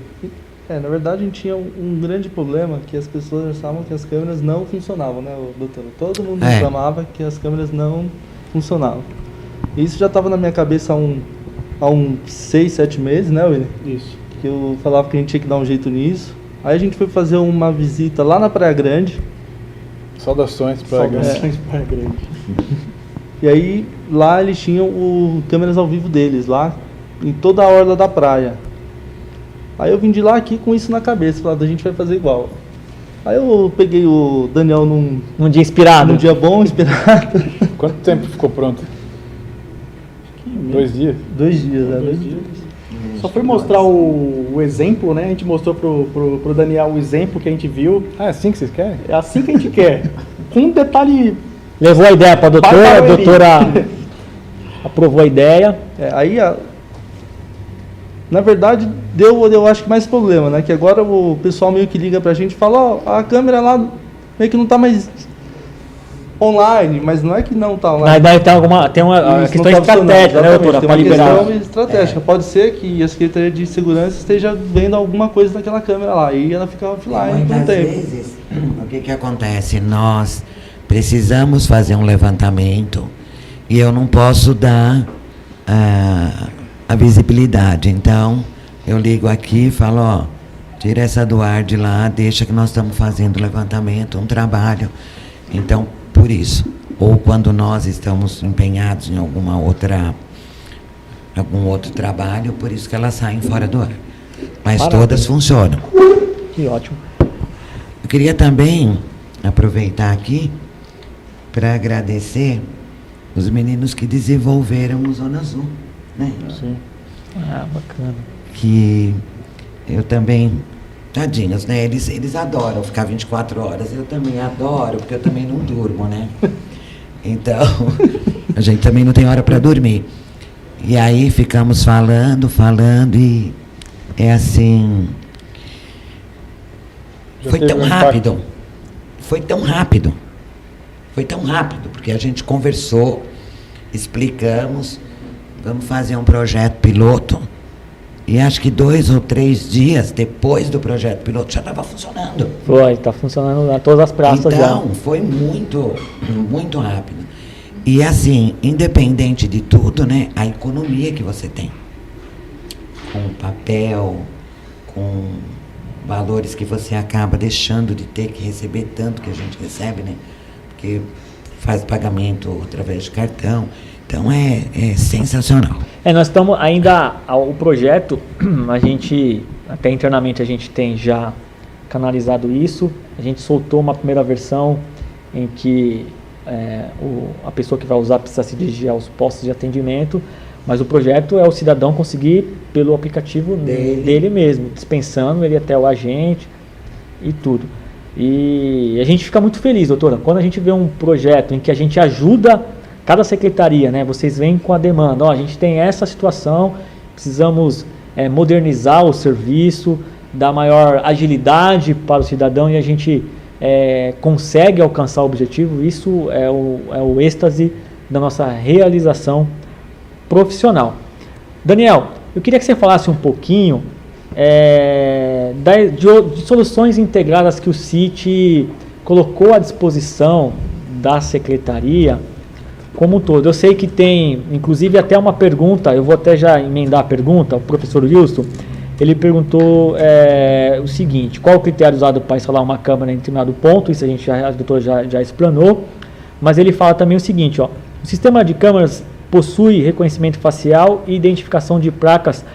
Na verdade a gente tinha um grande problema, que as pessoas achavam que as câmeras não funcionavam, né, doutora? Todo mundo reclamava que as câmeras não funcionavam. E isso já estava na minha cabeça há uns 6, 7 meses, né, William? Isso. Que eu falava que a gente tinha que dar um jeito nisso. Aí a gente foi fazer uma visita lá na Praia Grande. Saudações Praia Grande. Praia Grande. E aí lá eles tinham câmeras ao vivo deles, lá em toda a orla da praia. Aí eu vim de lá aqui com isso na cabeça, falando, a gente vai fazer igual. Aí eu peguei o Daniel num dia inspirado. Num dia bom, inspirado. Quanto tempo ficou pronto? 2 dias? 2 dias, né? 2 dias. Só foi mostrar o exemplo, né? A gente mostrou pro Daniel o exemplo que a gente viu. Ah, é assim que vocês querem? É assim que a gente quer. Com um detalhe... Levou a ideia para a doutora, a doutora aprovou a ideia. Aí, na verdade, eu acho que mais problema, né? Que agora o pessoal meio que liga pra gente e fala, a câmera lá meio que não tá mais online, mas não é que não está online. Daí tem uma questão estratégica, né, doutora, para liberar. Tem uma questão estratégica. Pode ser que a Secretaria de Segurança esteja vendo alguma coisa naquela câmera lá e ela fica offline por um tempo. Vezes, o que acontece? Nós precisamos fazer um levantamento e eu não posso dar a visibilidade. Então, eu ligo aqui e falo, ó, tira essa do ar de lá, deixa que nós estamos fazendo levantamento, um trabalho. Então, por isso. Ou quando nós estamos empenhados em algum outro trabalho, por isso que elas saem fora do ar. Mas Maravilha. Todas funcionam. Que ótimo. Eu queria também aproveitar aqui para agradecer os meninos que desenvolveram o Zona Azul, né? Sim. Ah, bacana. Que eu também... Tadinhos, né? Eles adoram ficar 24 horas. Eu também adoro, porque eu também não durmo, né? Então, a gente também não tem hora para dormir. E aí ficamos falando e é assim... Foi tão rápido. Foi tão rápido, porque a gente conversou, explicamos, vamos fazer um projeto piloto. E acho que 2 ou 3 dias depois do projeto piloto já estava funcionando. Está funcionando em todas as praças já. Então, foi muito, muito rápido. E assim, independente de tudo, né, a economia que você tem, com papel, com valores que você acaba deixando de ter que receber tanto que a gente recebe, né, porque faz pagamento através de cartão. Então é sensacional. Nós estamos ainda, o projeto, a gente, até internamente a gente tem já canalizado isso, a gente soltou uma primeira versão em que a pessoa que vai usar precisa se dirigir aos postos de atendimento, mas o projeto é o cidadão conseguir pelo aplicativo dele mesmo, dispensando ele até o agente e tudo. E a gente fica muito feliz, doutora, quando a gente vê um projeto em que a gente ajuda cada secretaria, né? Vocês vêm com a demanda, a gente tem essa situação, precisamos modernizar o serviço, dar maior agilidade para o cidadão e a gente consegue alcançar o objetivo. Isso é o êxtase da nossa realização profissional. Daniel, eu queria que você falasse um pouquinho de soluções integradas que o CIT colocou à disposição da secretaria como um todo. Eu sei que tem, inclusive, até uma pergunta, eu vou até já emendar a pergunta, o professor Wilson, ele perguntou o seguinte, qual o critério usado para instalar uma câmera em determinado ponto, isso a doutora já explanou, mas ele fala também o seguinte, o sistema de câmeras possui reconhecimento facial e identificação de placas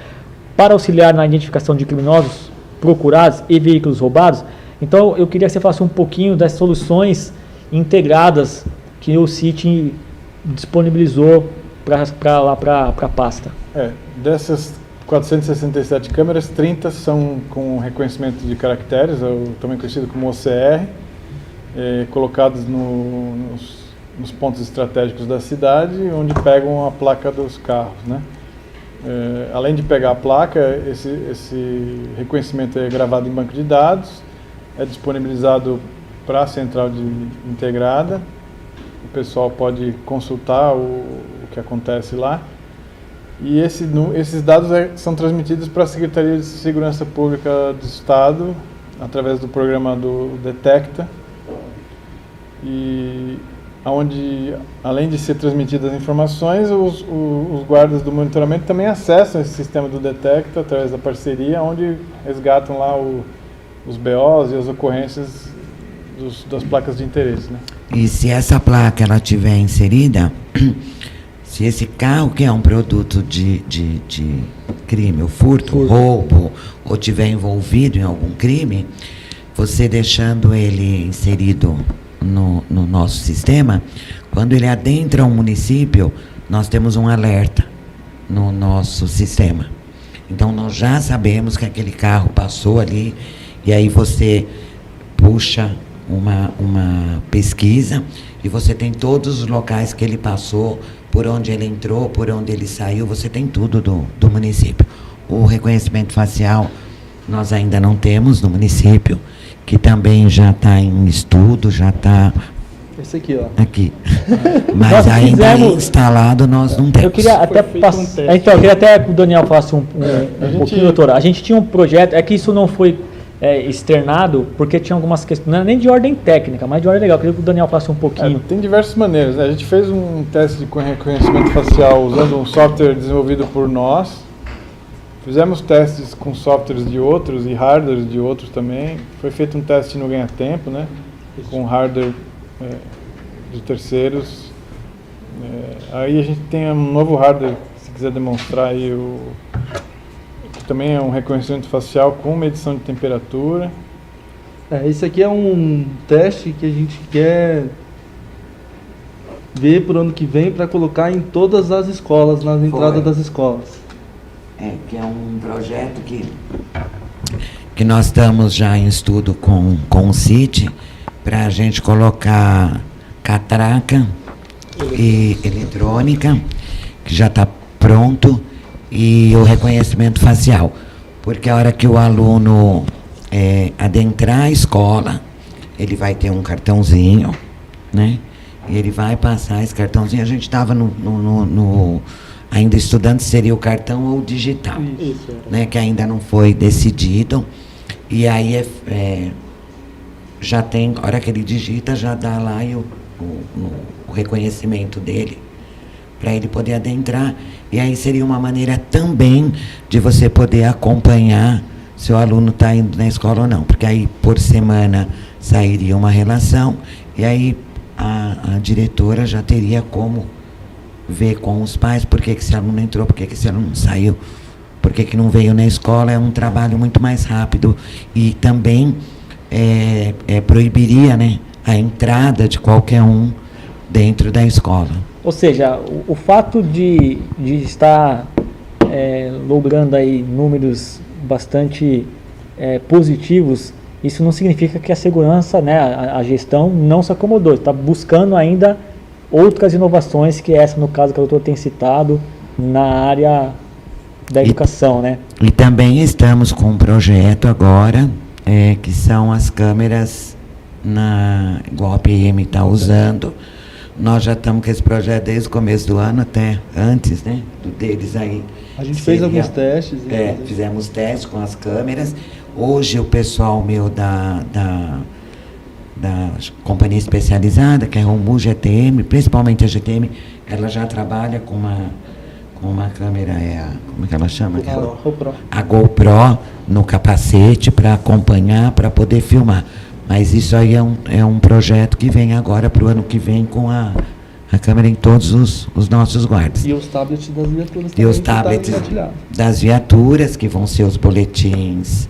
para auxiliar na identificação de criminosos procurados e veículos roubados. Então, eu queria que você falasse um pouquinho das soluções integradas que o CIT disponibilizou para a pasta. Dessas 467 câmeras, 30 são com reconhecimento de caracteres, também conhecido como OCR, colocados nos pontos estratégicos da cidade, onde pegam a placa dos carros, né? Além de pegar a placa, esse reconhecimento é gravado em banco de dados, é disponibilizado para a central integrada. O pessoal pode consultar o que acontece lá. E esses dados são transmitidos para a Secretaria de Segurança Pública do Estado, através do programa do Detecta, e onde, além de ser transmitidas as informações, os guardas do monitoramento também acessam esse sistema do Detecta, através da parceria, onde resgatam lá os BOs e as ocorrências das placas de interesse, né? E se essa placa ela tiver inserida, se esse carro que é um produto de crime, ou furto, roubo, ou tiver envolvido em algum crime, você deixando ele inserido no nosso sistema, quando ele adentra um município, nós temos um alerta no nosso sistema. Então nós já sabemos que aquele carro passou ali, e aí você puxa uma pesquisa e você tem todos os locais que ele passou, por onde ele entrou, por onde ele saiu, você tem tudo do município. O reconhecimento facial nós ainda não temos no município, que também já está em estudo, já está... Esse aqui, ó. Aqui. Mas ainda instalado nós não temos. Eu queria até passar... Então, eu queria até que o Daniel falasse um pouquinho, doutora. A gente tinha um projeto, é que isso não foi externado, porque tinha algumas questões, não é nem de ordem técnica, mas de ordem legal. Eu queria que o Daniel falasse um pouquinho. Tem diversas maneiras, né? A gente fez um teste de reconhecimento facial usando um software desenvolvido por nós. Fizemos testes com softwares de outros e hardwares de outros também. Foi feito um teste no ganha-tempo, né? Com hardware de terceiros. Aí a gente tem um novo hardware, se quiser demonstrar aí, que também é um reconhecimento facial com medição de temperatura. Esse aqui é um teste que a gente quer ver por ano que vem para colocar em todas as escolas, nas entradas das escolas. Que é um projeto que nós estamos já em estudo com o CIT, para a gente colocar catraca e eletrônica, que já está pronto, e o reconhecimento facial. Porque a hora que o aluno adentrar a escola, ele vai ter um cartãozinho, né? E ele vai passar esse cartãozinho. A gente estava ainda estudando se seria o cartão ou o digital, né, que ainda não foi decidido. E aí já tem, a hora que ele digita, já dá lá o reconhecimento dele, para ele poder adentrar. E aí seria uma maneira também de você poder acompanhar se o aluno está indo na escola ou não, porque aí por semana sairia uma relação, e aí a diretora já teria como ver com os pais por que esse aluno entrou, por que esse aluno saiu, por que não veio na escola. É um trabalho muito mais rápido e também proibiria, né, a entrada de qualquer um dentro da escola. Ou seja, o fato de estar logrando aí números bastante positivos, isso não significa que a segurança, né, a gestão não se acomodou, está buscando ainda outras inovações, que essa, no caso, que a doutora tem citado, na área da educação, né? E também estamos com um projeto agora, que são as câmeras, igual a PM está usando. Nós já estamos com esse projeto desde o começo do ano, até antes, né, deles aí. A gente fez alguns testes. Fizemos testes com as câmeras. Hoje o pessoal meu da companhia especializada, que é a Rombu GTM, principalmente a GTM, ela já trabalha com uma câmera, como é que ela chama? GoPro. A GoPro no capacete, para acompanhar, para poder filmar. Mas isso aí é um projeto que vem agora para o ano que vem, com a câmera em todos os nossos guardas. E os tablets das viaturas também. E os tablets das viaturas, que vão ser os boletins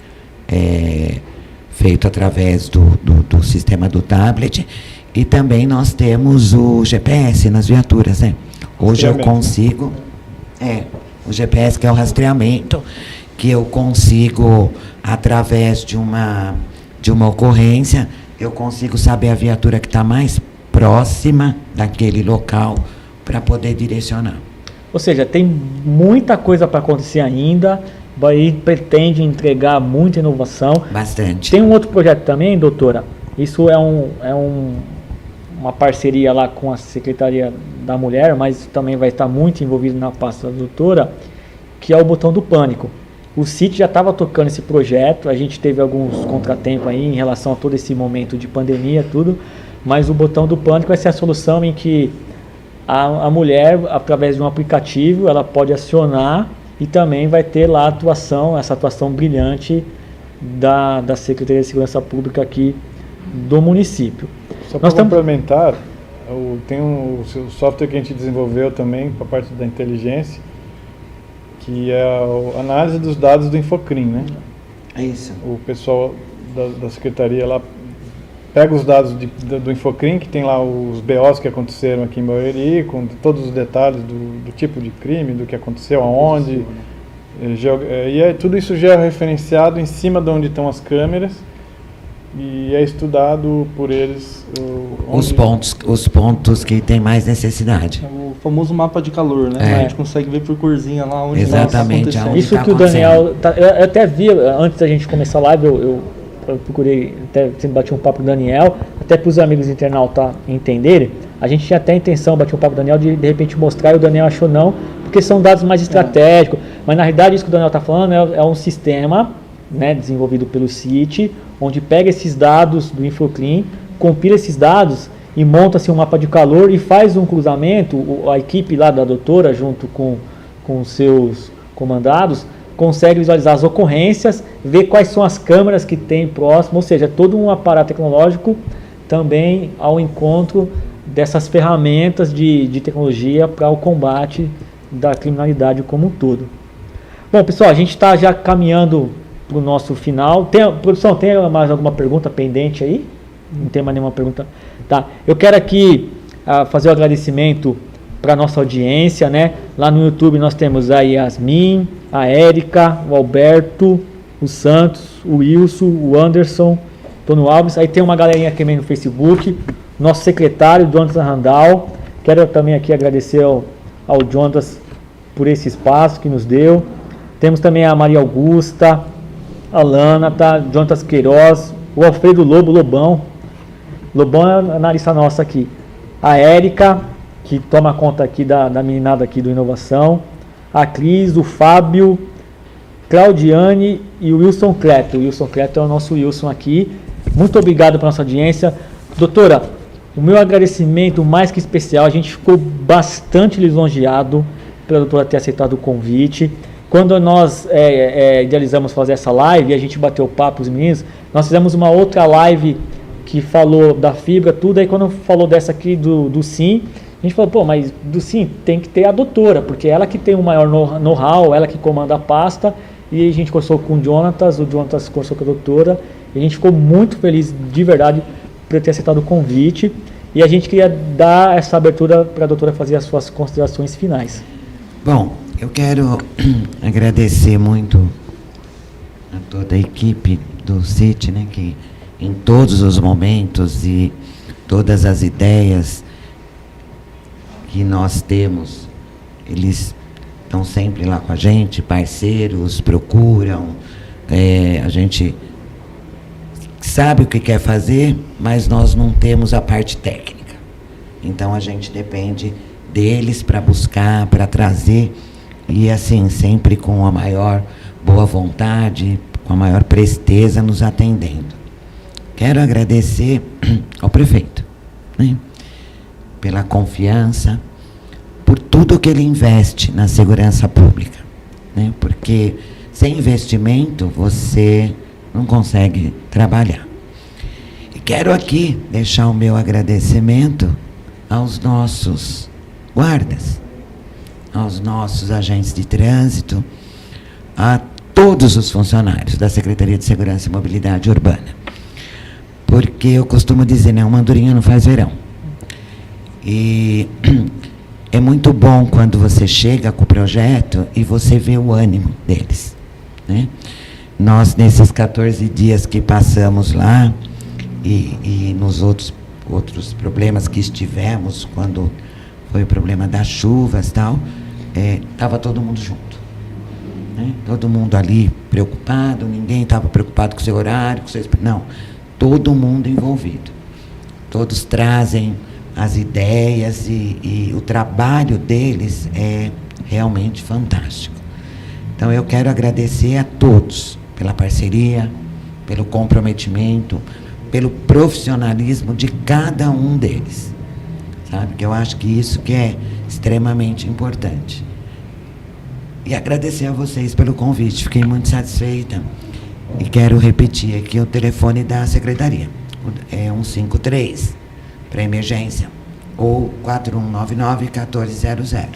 feito através do sistema do tablet. E também nós temos o GPS nas viaturas, né? Hoje eu consigo, o GPS, que é o rastreamento, que eu consigo, através de uma ocorrência, eu consigo saber a viatura que está mais próxima daquele local para poder direcionar. Ou seja, tem muita coisa para acontecer ainda. Bahia pretende entregar muita inovação. Bastante. Tem um outro projeto também, doutora, Isso é uma parceria lá com a Secretaria da Mulher, mas também vai estar muito envolvido na pasta da doutora, que é o Botão do Pânico. O CIT já estava tocando esse projeto, a gente teve alguns contratempos aí em relação a todo esse momento de pandemia, tudo, mas o Botão do Pânico vai ser a solução em que a mulher, através de um aplicativo, ela pode acionar e também vai ter lá essa atuação brilhante da Secretaria de Segurança Pública aqui do município. Só para complementar, tem o software que a gente desenvolveu também para a parte da inteligência, que é a análise dos dados do Infocrim, né? É isso. O pessoal da secretaria lá pega os dados do Infocrim, que tem lá os BOs que aconteceram aqui em Barueri, com todos os detalhes do tipo de crime, do que aconteceu, aonde, e tudo isso já é referenciado em cima de onde estão as câmeras, e é estudado por eles os pontos que tem mais necessidade. O famoso mapa de calor, né? A gente consegue ver por corzinha lá onde exatamente está acontecendo. Isso que o Daniel... eu até vi, antes da gente começar a live, eu procurei, até sempre bati um papo com o Daniel, até para os amigos internautas entenderem. A gente tinha até a intenção, bati um papo com o Daniel, de repente mostrar, e o Daniel achou não, porque são dados mais estratégicos. Mas na realidade isso que o Daniel está falando é um sistema, né, desenvolvido pelo CIT, onde pega esses dados do Infocrim, compila esses dados e monta-se um mapa de calor e faz um cruzamento. A equipe lá da doutora, junto com os seus comandados, consegue visualizar as ocorrências, ver quais são as câmeras que tem próximo, ou seja, todo um aparato tecnológico também ao encontro dessas ferramentas de tecnologia para o combate da criminalidade como um todo. Bom, pessoal, a gente está já caminhando para o nosso final. Produção, tem mais alguma pergunta pendente aí? Não tem mais nenhuma pergunta? Tá. Eu quero aqui fazer o agradecimento para a nossa audiência, né? Lá no YouTube nós temos a Yasmin, a Érica, o Alberto, o Santos, o Wilson, o Anderson, Tono Alves. Aí tem uma galerinha aqui no Facebook, nosso secretário, Jonathan Randall. Quero também aqui agradecer ao Jonas por esse espaço que nos deu. Temos também a Maria Augusta, a Lana, tá? Jonas Queiroz, o Alfredo Lobão é a analista nossa aqui. A Érica, que toma conta aqui da meninada aqui do Inovação. A Cris, o Fábio, Claudiane e o Wilson Cleto. O Wilson Cleto é o nosso Wilson aqui. Muito obrigado pela nossa audiência. Doutora, o meu agradecimento mais que especial, a gente ficou bastante lisonjeado pela doutora ter aceitado o convite. Quando nós idealizamos fazer essa live, e a gente bateu papo os meninos, nós fizemos uma outra live que falou da fibra, tudo. Aí quando falou dessa aqui do SIM, a gente falou, mas do SIM tem que ter a doutora, porque ela que tem o maior know-how, ela que comanda a pasta. E a gente conversou com o Jonatas conversou com a doutora, e a gente ficou muito feliz de verdade por ter aceitado o convite. E a gente queria dar essa abertura para a doutora fazer as suas considerações finais. Bom, eu quero agradecer muito a toda a equipe do CIT, né, que em todos os momentos e todas as ideias que nós temos, eles estão sempre lá com a gente, parceiros, procuram, a gente sabe o que quer fazer, mas nós não temos a parte técnica. Então a gente depende deles para buscar, para trazer, e assim, sempre com a maior boa vontade, com a maior presteza nos atendendo. Quero agradecer ao prefeito, né, pela confiança, por tudo que ele investe na segurança pública, né, porque sem investimento você não consegue trabalhar. E quero aqui deixar o meu agradecimento aos nossos guardas, aos nossos agentes de trânsito, a todos os funcionários da Secretaria de Segurança e Mobilidade Urbana. Porque eu costumo dizer, né, uma andorinha não faz verão. E é muito bom quando você chega com o projeto e você vê o ânimo deles, né? Nós, nesses 14 dias que passamos lá, e nos outros problemas que estivemos, quando foi o problema das chuvas e tal, estava todo mundo junto, né? Todo mundo ali preocupado, ninguém estava preocupado com o seu horário, não. todo mundo envolvido. Todos trazem as ideias e o trabalho deles é realmente fantástico. Então, eu quero agradecer a todos pela parceria, pelo comprometimento, pelo profissionalismo de cada um deles, sabe? Que eu acho que isso que é extremamente importante. E agradecer a vocês pelo convite, fiquei muito satisfeita. E quero repetir aqui o telefone da secretaria, é 153, para emergência, ou 4199-1400.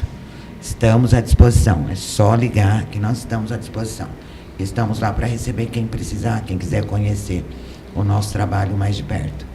Estamos à disposição, é só ligar que nós estamos à disposição. Estamos lá para receber quem precisar, quem quiser conhecer o nosso trabalho mais de perto.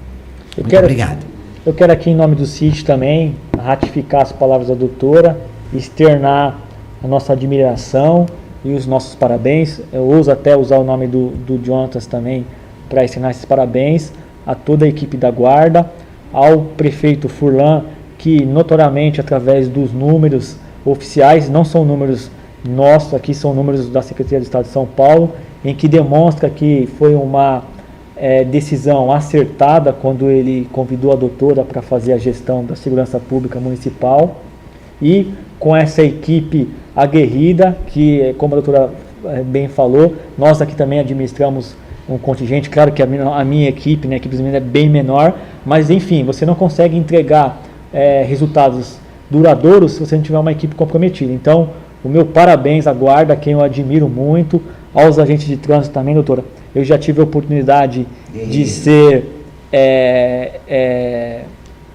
Muito obrigado. Eu quero aqui, em nome do CIT também, ratificar as palavras da doutora, externar a nossa admiração e os nossos parabéns. Eu ouso até usar o nome do Jonatas também para externar esses parabéns a toda a equipe da Guarda, ao prefeito Furlan, que notoriamente, através dos números oficiais, não são números nossos, aqui são números da Secretaria de Estado de São Paulo, em que demonstra que foi uma decisão acertada quando ele convidou a doutora para fazer a gestão da segurança pública municipal, e com essa equipe aguerrida, que, como a doutora bem falou, nós aqui também administramos um contingente. Claro que a minha equipe, né, a equipe dos meninos é bem menor, mas enfim, você não consegue entregar resultados duradouros se você não tiver uma equipe comprometida. Então, o meu parabéns à Guarda, quem eu admiro muito, aos agentes de trânsito também, doutora. Eu já tive a oportunidade de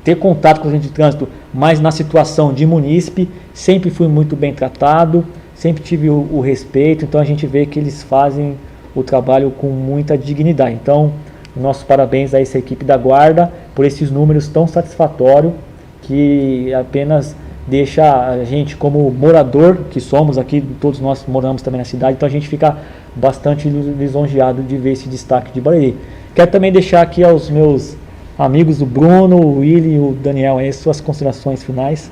ter contato com os agentes de trânsito, mas na situação de munícipe, sempre fui muito bem tratado, sempre tive o respeito, então a gente vê que eles fazem o trabalho com muita dignidade. Então, nossos parabéns a essa equipe da Guarda por esses números tão satisfatórios, que apenas deixa a gente, como morador que somos aqui, todos nós moramos também na cidade, então a gente fica bastante lisonjeado de ver esse destaque de Barueri. Quero também deixar aqui aos meus amigos, o Bruno, o Willy e o Daniel, aí suas considerações finais.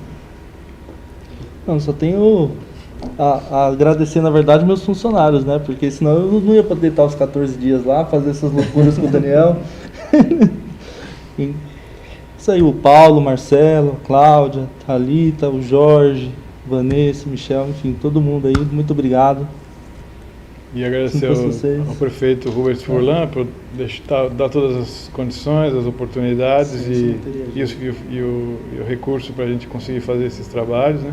Não, só tenho a agradecer, na verdade, meus funcionários, né? Porque senão eu não ia poder estar os 14 dias lá, fazer essas loucuras com o Daniel. Isso aí, o Paulo, Marcelo, a Cláudia, Thalita, o Jorge, Vanessa, Michel, enfim, todo mundo aí, muito obrigado. E agradecer ao prefeito Rubens Furlan por dar todas as condições, as oportunidades e o recurso para a gente conseguir fazer esses trabalhos, né?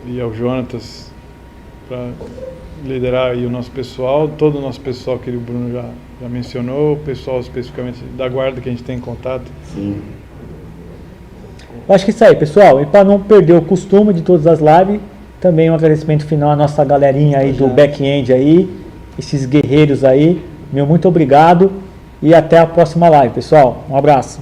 E ao Jonatas para liderar aí o nosso pessoal, todo o nosso pessoal que o Bruno já mencionou, o pessoal especificamente da Guarda que a gente tem em contato. Sim. Eu acho que é isso aí, pessoal. E para não perder o costume de todas as lives, também um agradecimento final à nossa galerinha aí do back-end aí, esses guerreiros aí. Meu muito obrigado e até a próxima live, pessoal. Um abraço.